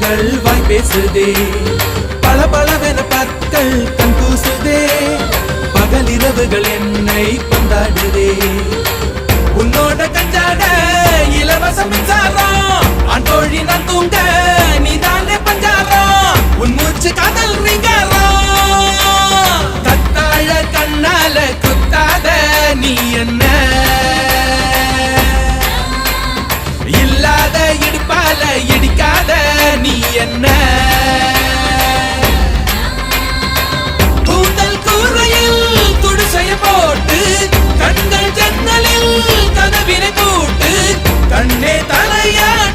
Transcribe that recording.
கண்கள் வாய் பேசுதே, பல பலவென பற்கள் கண் கூசுதே, பகலிரவுகள் என்னை கொண்டாடுதே. உன்னோட கஞ்சாட இலவச மின்சாரம், ஆண்டோழி நான் தூங்க நீதானே பஞ்சாரம், உன் மூச்சு காதல் நீங்காரம். கத்தாழ கண்ணால குத்தாத நீ என்ன, இல்லாத இடுப்பால இடிக்காத நீ என்ன. கூந்தல் கூரையில் குடிசைய போட்டு, கண்கள் ஜன்னலில் கதவினை பூட்டு, கண்ணே